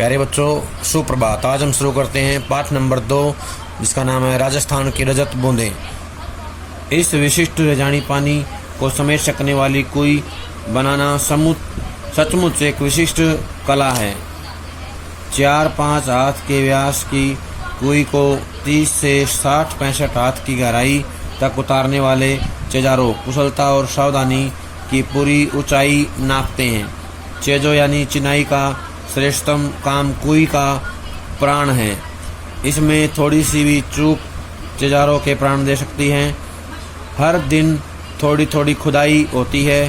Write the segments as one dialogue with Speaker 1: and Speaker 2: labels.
Speaker 1: प्यारे बच्चों, सुप्रभात। आज हम शुरू करते हैं पाठ नंबर 2, जिसका नाम है राजस्थान की रजत बूंदें। इस विशिष्ट रजानी पानी को समेट सकने वाली कुई बनाना सचमुच एक विशिष्ट कला है। 4-5 हाथ के व्यास की कुई को 30 से 60-65 हाथ की गहराई तक उतारने वाले चेजारो कुशलता और सावधानी की पूरी ऊंचाई नापते हैं। चेजो यानी चिनाई का श्रेष्ठतम काम कुई का प्राण है। इसमें थोड़ी सी भी चूक चेजारों के प्राण दे सकती है। हर दिन थोड़ी थोड़ी खुदाई होती है,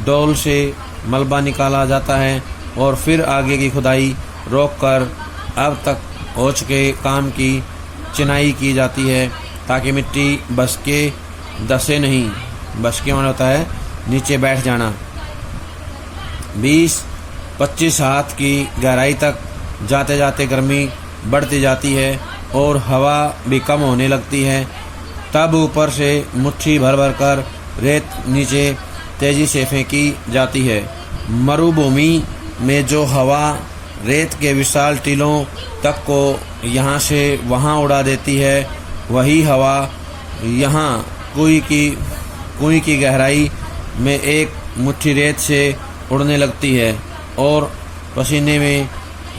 Speaker 1: डोल से मलबा निकाला जाता है और फिर आगे की खुदाई रोककर अब तक हो चुके काम की चिनाई की जाती है, ताकि मिट्टी बस के दसे नहीं। बस के माने होता है नीचे बैठ जाना। 20-25 हाथ की गहराई तक जाते जाते गर्मी बढ़ती जाती है और हवा भी कम होने लगती है। तब ऊपर से मुट्ठी भर भर कर रेत नीचे तेजी से फेंकी जाती है। मरुभूमि में जो हवा रेत के विशाल टीलों तक को यहाँ से वहाँ उड़ा देती है, वही हवा यहाँ कुई की गहराई में एक मुट्ठी रेत से उड़ने लगती है और पसीने में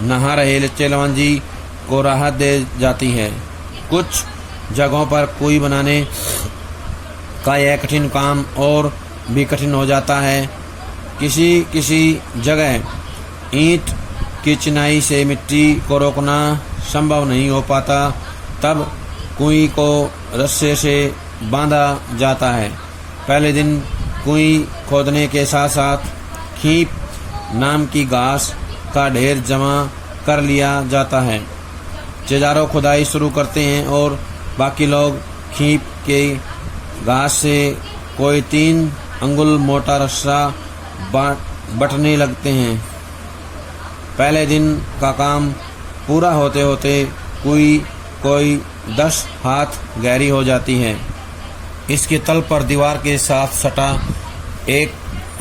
Speaker 1: नहा रहे लच्चे लवंजी को राहत दे जाती है। कुछ जगहों पर कुई बनाने का यह कठिन काम और भी कठिन हो जाता है। किसी जगह ईंट की चिनाई से मिट्टी को रोकना संभव नहीं हो पाता, तब कुई को रस्से से बांधा जाता है। पहले दिन कुई खोदने के साथ साथ खीप नाम की घास का ढेर जमा कर लिया जाता है। चेजारो खुदाई शुरू करते हैं और बाकी लोग खीप के घास से कोई 3 अंगुल मोटा रस्सा बटने लगते हैं। पहले दिन का काम पूरा होते होते कोई 10 हाथ गहरी हो जाती है। इसके तल पर दीवार के साथ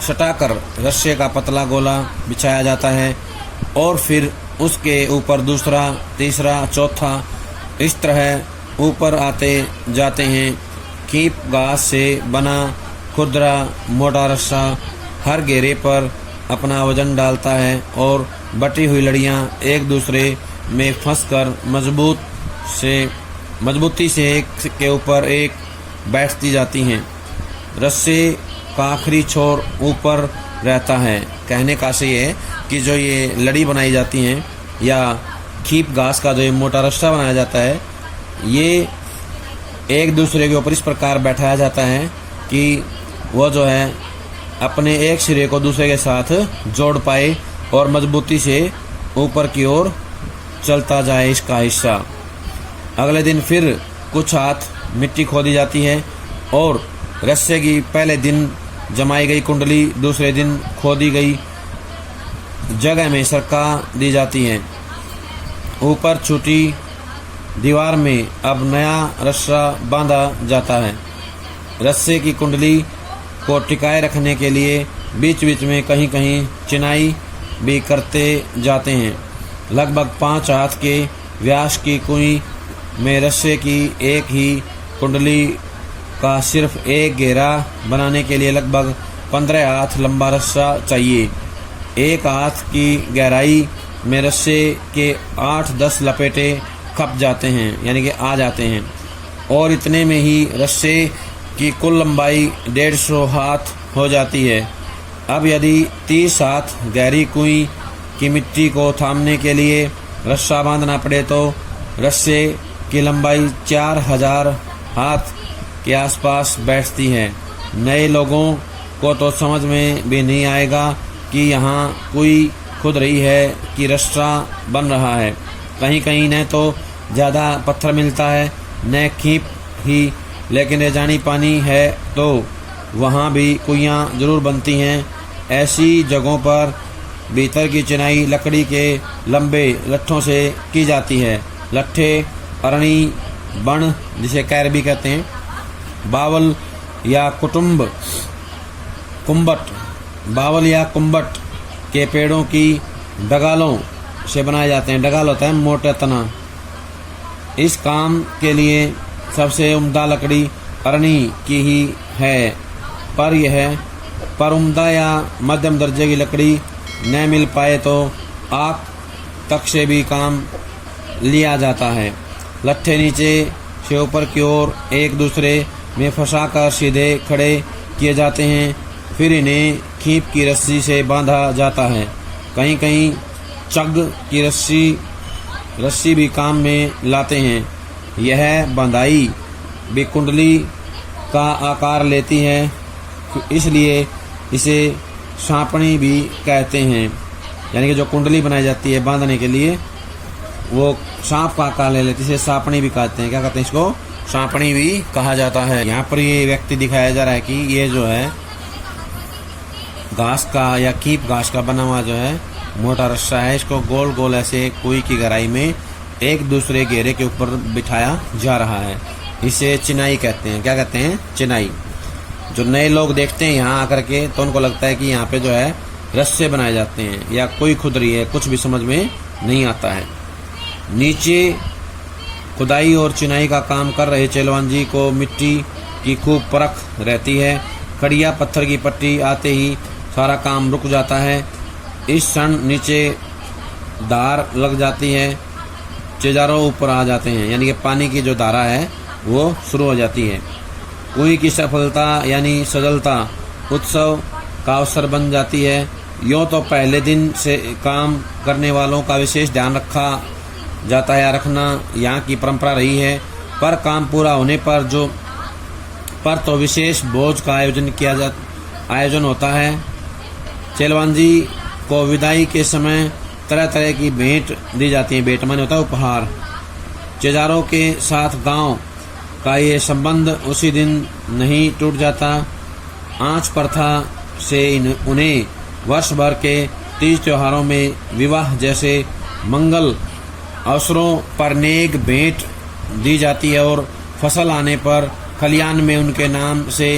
Speaker 1: सटाकर रस्से का पतला गोला बिछाया जाता है और फिर उसके ऊपर दूसरा, तीसरा, चौथा इस तरह ऊपर आते जाते हैं। खीप घास से बना खुरदरा मोटा रस्सा हर घेरे पर अपना वजन डालता है और बटी हुई लड़ियां एक दूसरे में फंसकर मजबूती से एक के ऊपर एक बैठती जाती हैं। रस्से का आखिरी छोर ऊपर रहता है। कहने का से ये कि जो ये लड़ी बनाई जाती हैं या खीप घास का जो ये मोटा रस्सा बनाया जाता है, ये एक दूसरे के ऊपर इस प्रकार बैठाया जाता है कि वो जो है अपने एक सिरे को दूसरे के साथ जोड़ पाए और मजबूती से ऊपर की ओर चलता जाए इसका हिस्सा। अगले दिन फिर कुछ हाथ मिट्टी खोदी जाती है और रस्से की पहले दिन जमाई गई कुंडली दूसरे दिन खोदी गई जगह में सरका दी जाती है। ऊपर छूटी दीवार में अब नया रस्सा बांधा जाता है। रस्से की कुंडली को टिकाए रखने के लिए बीच बीच में कहीं कहीं चिनाई भी करते जाते हैं। लगभग 5 हाथ के व्यास की कुई में रस्से की एक ही कुंडली का सिर्फ एक घेरा बनाने के लिए लगभग 15 हाथ लंबा रस्सा चाहिए। 1 हाथ की गहराई में रस्से के 8-10 लपेटे खप जाते हैं, यानी कि आ जाते हैं, और इतने में ही रस्से की कुल लंबाई 150 हाथ हो जाती है। अब यदि 30 हाथ गहरी कुई की मिट्टी को थामने के लिए रस्सा बांधना पड़े तो रस्से की लंबाई 4000 हाथ के आसपास बैठती है। नए लोगों को तो समझ में भी नहीं आएगा कि यहाँ कुई खुद रही है कि रस्सा बन रहा है। कहीं कहीं न तो ज़्यादा पत्थर मिलता है न खीप ही, लेकिन रजानी पानी है तो वहाँ भी कुइयाँ जरूर बनती हैं। ऐसी जगहों पर भीतर की चिनाई लकड़ी के लंबे लट्ठों से की जाती है। लट्ठे अरणी बण जिसे कैर भी कहते हैं, बावल या कुंबट के पेड़ों की डगालों से बनाए जाते हैं। डगाल होता है मोटा तना। इस काम के लिए सबसे उम्दा लकड़ी अरनी की ही है, पर उम्दा या मध्यम दर्जे की लकड़ी न मिल पाए तो आग तक से भी काम लिया जाता है। लट्ठे नीचे से ऊपर की ओर एक दूसरे में फंसाकर सीधे खड़े किए जाते हैं, फिर इन्हें खींप की रस्सी से बांधा जाता है। कहीं कहीं चग की रस्सी भी काम में लाते हैं। यह बंधाई भी कुंडली का आकार लेती है, इसलिए इसे सांपणी भी कहते हैं। यानी कि जो कुंडली बनाई जाती है बांधने के लिए वो सांप का आकार ले लेती है, इसे सांपणी भी कहते हैं। क्या कहते हैं इसको? सांपणी भी कहा जाता है। यहाँ पर ये व्यक्ति दिखाया जा रहा है कि ये जो है घास का या कीप घास का बना हुआ जो है मोटा रस्सा है, इसको गोल गोल ऐसे कुई की गहराई में एक दूसरे घेरे के ऊपर बिठाया जा रहा है। इसे चिनाई कहते हैं। क्या कहते हैं? चिनाई। जो नए लोग देखते हैं यहाँ आकर के तो उनको लगता है कि यहाँ पे जो है रस्से बनाए जाते हैं या कोई खुदरी है, कुछ भी समझ में नहीं आता है। नीचे खुदाई और चिनाई का काम कर रहे चेलवान जी को मिट्टी की खूब परख रहती है। कड़िया पत्थर की पट्टी आते ही सारा काम रुक जाता है। इस क्षण नीचे धार लग जाती है, चिजारों ऊपर आ जाते हैं, यानी कि पानी की जो धारा है वो शुरू हो जाती है। कुई की सफलता यानी सजलता उत्सव का अवसर बन जाती है। यूँ तो पहले दिन से काम करने वालों का विशेष ध्यान रखा जाता है या रखना यहाँ की परंपरा रही है, पर काम पूरा होने पर तो विशेष भोज का आयोजन होता है। चेलवान जी को विदाई के समय तरह तरह की भेंट दी जाती है। भेंट माने होता है उपहार। चिजारों के साथ गांव का ये संबंध उसी दिन नहीं टूट जाता। आँच प्रथा से उन्हें वर्ष भर के तीज त्योहारों में विवाह जैसे मंगल अवसरों पर नेक भेंट दी जाती है और फसल आने पर खलियान में उनके नाम से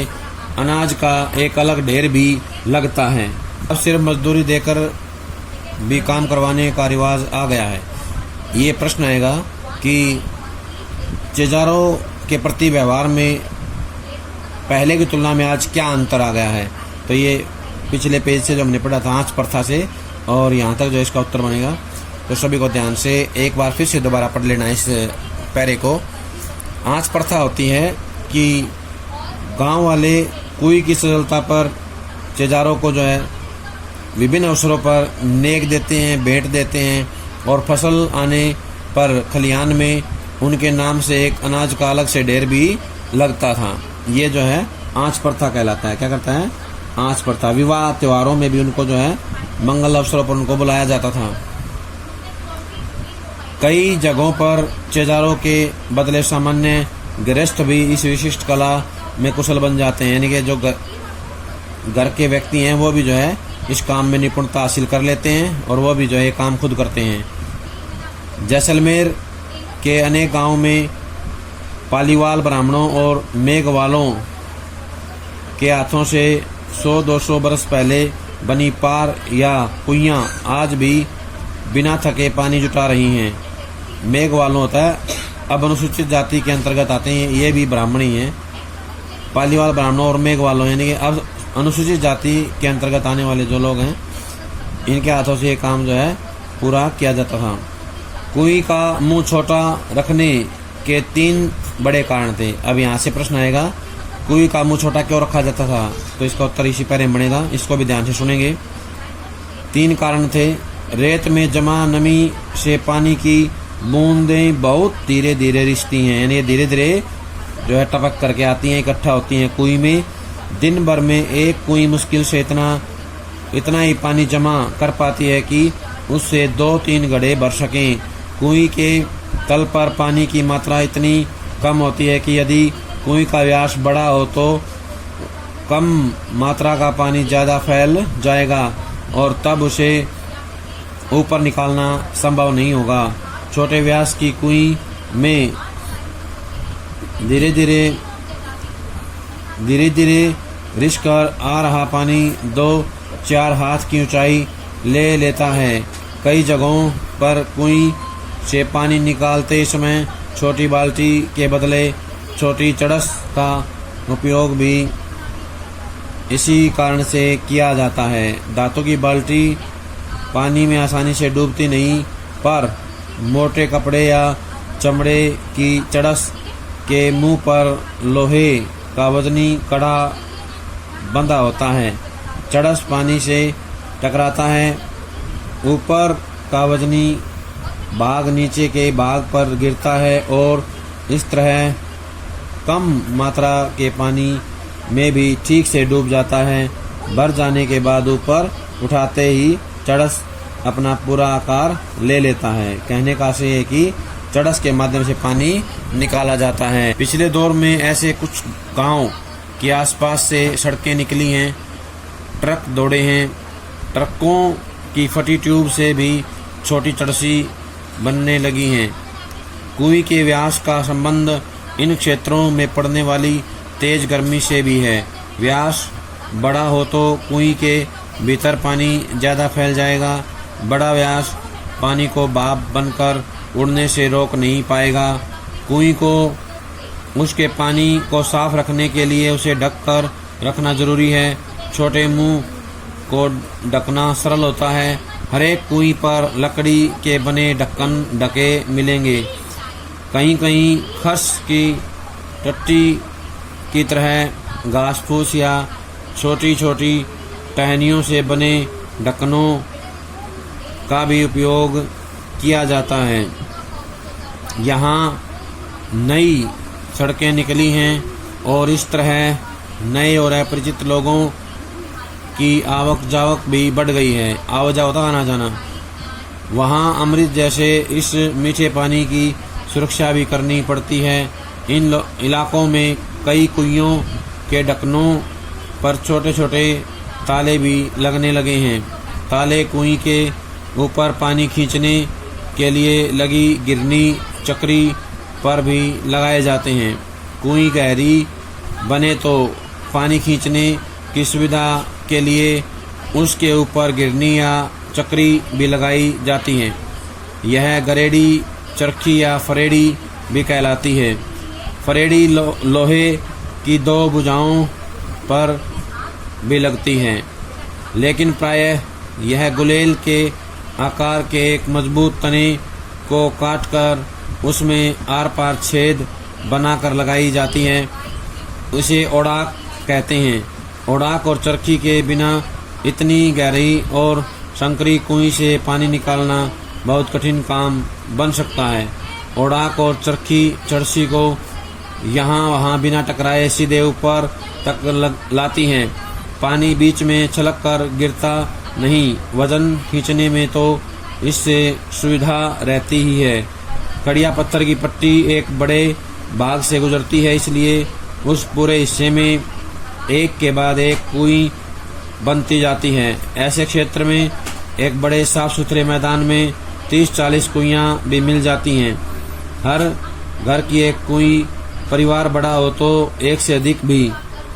Speaker 1: अनाज का एक अलग ढेर भी लगता है। अब सिर्फ मजदूरी देकर भी काम करवाने का रिवाज आ गया है। ये प्रश्न आएगा कि चिजारों के प्रति व्यवहार में पहले की तुलना में आज क्या अंतर आ गया है। तो ये पिछले पेज से जो हमने पढ़ा था आँच प्रथा से और यहाँ तक जो इसका उत्तर बनेगा, तो सभी को ध्यान से एक बार फिर से दोबारा पढ़ लेना इस पैरे को। आँच प्रथा होती है कि गांव वाले कुई की सजलता पर चिजारों को जो है विभिन्न अवसरों पर नेक देते हैं, भेंट देते हैं और फसल आने पर खलियान में उनके नाम से एक अनाज का अलग से ढेर भी लगता था। ये जो है आँच प्रथा कहलाता है। क्या करता है? आँच प्रथा। विवाह त्योहारों में भी उनको जो है मंगल अवसरों पर उनको बुलाया जाता था। कई जगहों पर चिजारों के बदले सामान्य गृहस्थ भी इस विशिष्ट कला में कुशल बन जाते हैं, यानी कि जो घर के व्यक्ति हैं वो भी जो है इस काम में निपुणता हासिल कर लेते हैं और वो भी जो है काम खुद करते हैं। जैसलमेर के अनेक गांवों में पालीवाल ब्राह्मणों और मेघवालों के हाथों से 100-200 बरस पहले बनी पार या कुइयाँ आज भी बिना थके पानी जुटा रही हैं। मेघवालों होता है अब अनुसूचित जाति के अंतर्गत आते हैं, ये भी ब्राह्मण ही हैं। पालीवाल ब्राह्मणों और मेघवालों यानी कि अब अनुसूचित जाति के अंतर्गत आने वाले जो लोग हैं इनके हाथों से ये काम जो है पूरा किया जाता था। कुई का मुंह छोटा रखने के 3 बड़े कारण थे। अब यहाँ से प्रश्न आएगा कुई का मुंह छोटा क्यों रखा जाता था, तो इसका उत्तर इसी पैरे में बनेगा, इसको भी ध्यान से सुनेंगे। 3 कारण थे। रेत में जमा नमी से पानी की बूंदें बहुत धीरे धीरे रिसती हैं, यानी धीरे धीरे जो है टपक करके आती हैं, इकट्ठा होती हैं कुई में। दिन भर में एक कुई मुश्किल से इतना ही पानी जमा कर पाती है कि उससे 2-3 घड़े भर सकें। कुई के तल पर पानी की मात्रा इतनी कम होती है कि यदि कुई का व्यास बड़ा हो तो कम मात्रा का पानी ज़्यादा फैल जाएगा और तब उसे ऊपर निकालना संभव नहीं होगा। छोटे व्यास की कुई में धीरे धीरे रिस कर आ रहा पानी 2-4 हाथ की ऊंचाई ले लेता है। कई जगहों पर कुएं से पानी निकालते समय छोटी बाल्टी के बदले छोटी चड़स का उपयोग भी इसी कारण से किया जाता है। धातु की बाल्टी पानी में आसानी से डूबती नहीं, पर मोटे कपड़े या चमड़े की चड़स के मुंह पर लोहे का वजनी कड़ा बंधा होता है। चड़स पानी से टकराता है, ऊपर का वजनी भाग नीचे के भाग पर गिरता है और इस तरह कम मात्रा के पानी में भी ठीक से डूब जाता है। भर जाने के बाद ऊपर उठाते ही चड़स अपना पूरा आकार ले लेता है। कहने का आशय है कि चड़स के माध्यम से पानी निकाला जाता है। पिछले दौर में ऐसे कुछ गांव के आसपास से सड़कें निकली हैं, ट्रक दौड़े हैं। ट्रकों की फटी ट्यूब से भी छोटी चड़सी बनने लगी हैं। कुएं के व्यास का संबंध इन क्षेत्रों में पड़ने वाली तेज गर्मी से भी है। व्यास बड़ा हो तो कुएं के भीतर पानी ज़्यादा फैल जाएगा। बड़ा व्यास पानी को भाप बनकर उड़ने से रोक नहीं पाएगा। कुएं को उसके पानी को साफ रखने के लिए उसे ढककर रखना जरूरी है। छोटे मुंह को ढकना सरल होता है। हर एक कुएं पर लकड़ी के बने ढक्कन ढके मिलेंगे। कहीं कहीं खस की टट्टी की तरह घास फूस या छोटी छोटी टहनियों से बने ढक्कनों का भी उपयोग किया जाता है। यहाँ नई सड़कें निकली हैं और इस तरह नए और अपरिचित लोगों की आवक जावक भी बढ़ गई है। आवाजा होता आना जाना। वहाँ अमृत जैसे इस मीठे पानी की सुरक्षा भी करनी पड़ती है। इन इलाकों में कई कुइयों के ढक्कनों पर छोटे छोटे ताले भी लगने लगे हैं। ताले कुएं के ऊपर पानी खींचने के लिए लगी गिरनी चक्री पर भी लगाए जाते हैं। कुएं गहरी बने तो पानी खींचने की सुविधा के लिए उसके ऊपर गिरनी या चक्री भी लगाई जाती है। यह गरेड़ी, चरखी या फरेड़ी भी कहलाती है। फरेड़ी लोहे की दो भुजाओं पर भी लगती हैं, लेकिन प्रायः यह गुलेल के आकार के एक मजबूत तने को काटकर उसमें आर पार छेद बनाकर लगाई जाती हैं। उसे ओड़ाक कहते हैं। ओड़ाक और चरखी के बिना इतनी गहरी और संकरी कुएं से पानी निकालना बहुत कठिन काम बन सकता है। ओड़ाक और चरखी चड़सी को यहाँ वहाँ बिना टकराए सीधे ऊपर तक लाती हैं। पानी बीच में छलक कर गिरता नहीं। वजन खींचने में तो इससे सुविधा रहती ही है। कड़िया पत्थर की पट्टी एक बड़े भाग से गुजरती है, इसलिए उस पूरे हिस्से में एक के बाद एक कुएं बनती जाती हैं। ऐसे क्षेत्र में एक बड़े साफ सुथरे मैदान में 30-40 कुइयाँ भी मिल जाती हैं। हर घर की एक कुएं, परिवार बड़ा हो तो एक से अधिक भी।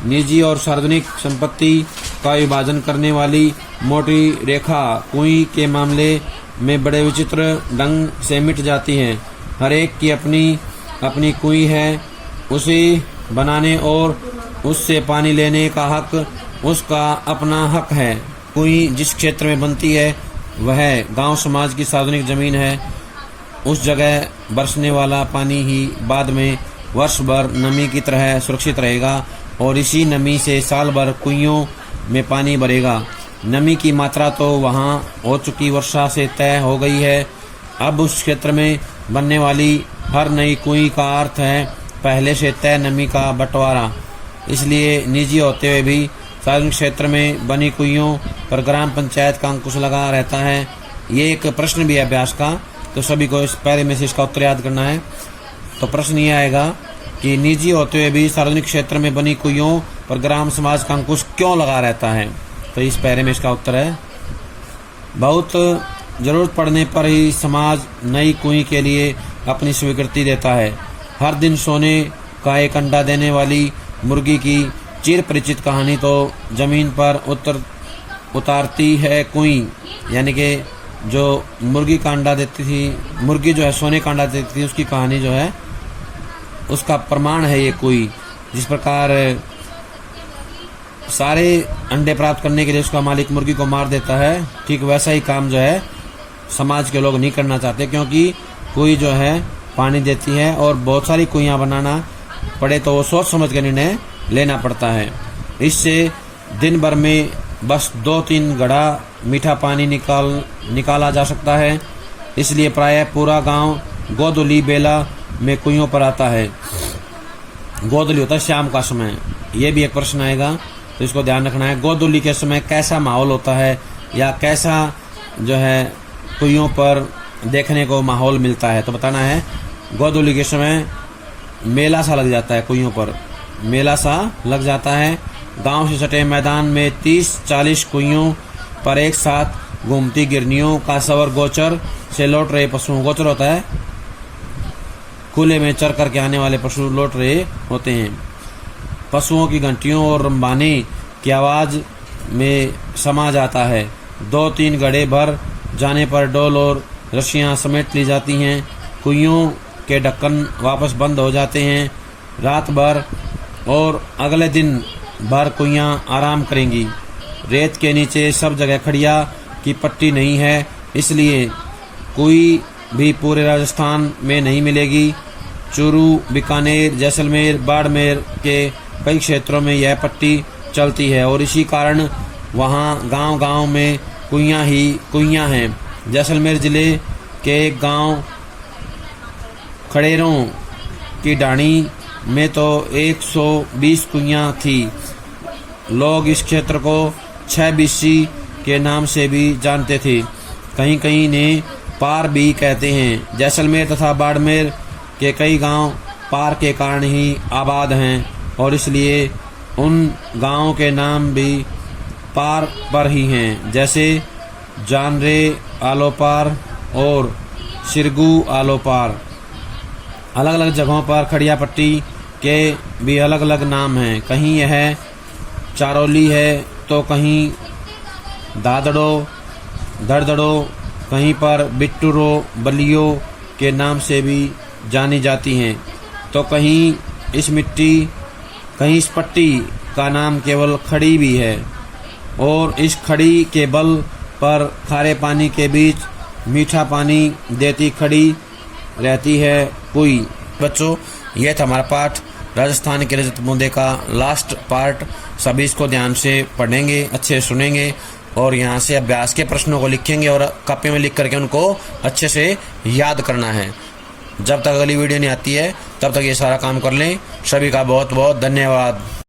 Speaker 1: निजी और सार्वजनिक संपत्ति का विभाजन करने वाली मोटी रेखा कुएं के मामले में बड़े विचित्र ढंग से मिट जाती है। हर एक की अपनी अपनी कुएं है। उसे बनाने और उससे पानी लेने का हक उसका अपना हक है। कुएं जिस क्षेत्र में बनती है वह गांव समाज की सार्वजनिक जमीन है। उस जगह बरसने वाला पानी ही बाद में वर्ष भर नमी की तरह सुरक्षित रहेगा और इसी नमी से साल भर कुइयों में पानी भरेगा। नमी की मात्रा तो वहाँ हो चुकी वर्षा से तय हो गई है। अब उस क्षेत्र में बनने वाली हर नई कुएं का अर्थ है पहले से तय नमी का बंटवारा। इसलिए निजी होते हुए भी सार्वजनिक क्षेत्र में बनी कुइयों पर ग्राम पंचायत का अंकुश लगा रहता है। ये एक प्रश्न भी है अभ्यास का, तो सभी को इस पहले में से इसका उत्तर याद करना है। तो प्रश्न ये आएगा कि निजी होते हुए भी सार्वजनिक क्षेत्र में बनी कुइयों पर ग्राम समाज का अंकुश क्यों लगा रहता है। तो इस पैरे में इसका उत्तर है बहुत जरूरत पड़ने पर ही समाज नई कुएं के लिए अपनी स्वीकृति देता है। हर दिन सोने का एक अंडा देने वाली मुर्गी की चिर परिचित कहानी तो जमीन पर उतारती है कुएं, यानी कि जो मुर्गी का अंडा देती थी, मुर्गी जो है सोने का अंडा देती थी, उसकी कहानी जो है उसका प्रमाण है ये कोई। जिस प्रकार सारे अंडे प्राप्त करने के लिए उसका मालिक मुर्गी को मार देता है, ठीक वैसा ही काम जो है समाज के लोग नहीं करना चाहते, क्योंकि कोई जो है पानी देती है और बहुत सारी कुइयाँ बनाना पड़े तो वो सोच समझ के निर्णय लेना पड़ता है। इससे दिन भर में बस 2-3 घड़ा मीठा पानी निकाला जा सकता है। इसलिए प्रायः पूरा गांव गोधूली बेला में कुइयों पर आता है। गोधूली होता है शाम का समय। ये भी एक प्रश्न आएगा तो इसको ध्यान रखना है। गोधूली के समय कैसा माहौल होता है या कैसा जो है कुइयों पर देखने को माहौल मिलता है, तो बताना है। गोधूली के समय मेला सा लग जाता है, कुइयों पर मेला सा लग जाता है। गांव से सटे मैदान में 30-40 कुइयों पर एक साथ घूमती गिरनियों का सवर गोचर से लौट रहे पशुओं, गोचर होता है खुले में चर करके आने वाले पशु लौट रहे होते हैं। पशुओं की घंटियों और रंबाने की आवाज में समा जाता है। 2-3 घड़े भर जाने पर डोल और रस्सियां समेट ली जाती हैं। कुइयों के ढक्कन वापस बंद हो जाते हैं। रात भर और अगले दिन भर कुइयां आराम करेंगी। रेत के नीचे सब जगह खड़िया की पट्टी नहीं है, इसलिए कोई भी पूरे राजस्थान में नहीं मिलेगी। चूरू, बीकानेर, जैसलमेर, बाड़मेर के कई क्षेत्रों में यह पट्टी चलती है और इसी कारण वहाँ गांव-गांव में कुइयां ही कुइयां हैं। जैसलमेर जिले के एक गांव खड़ेरों की ढाणी में तो 120 कुइयां थी। लोग इस क्षेत्र को 6 BC के नाम से भी जानते थे। कहीं कहीं ने पार भी कहते हैं। जैसलमेर तथा बाड़मेर के कई गांव पार के कारण ही आबाद हैं और इसलिए उन गांवों के नाम भी पार पर ही हैं, जैसे जानरे आलोपार और सिरगू आलोपार। अलग अलग जगहों पर खड़िया पट्टी के भी अलग अलग नाम हैं। कहीं यह चारोली है तो कहीं दादड़ो, दड़दड़ो, कहीं पर बिट्टूरो, बलियो के नाम से भी जानी जाती हैं, तो कहीं इस पट्टी का नाम केवल खड़ी भी है और इस खड़ी के बल पर खारे पानी के बीच मीठा पानी देती खड़ी रहती है कोई। बच्चों, यह था हमारा पाठ राजस्थान के रजत मुद्दे का लास्ट पार्ट। सभी इसको ध्यान से पढ़ेंगे, अच्छे सुनेंगे और यहाँ से अभ्यास के प्रश्नों को लिखेंगे और कॉपी में लिख करके उनको अच्छे से याद करना है। जब तक अगली वीडियो नहीं आती है तब तक ये सारा काम कर लें। सभी का बहुत बहुत धन्यवाद।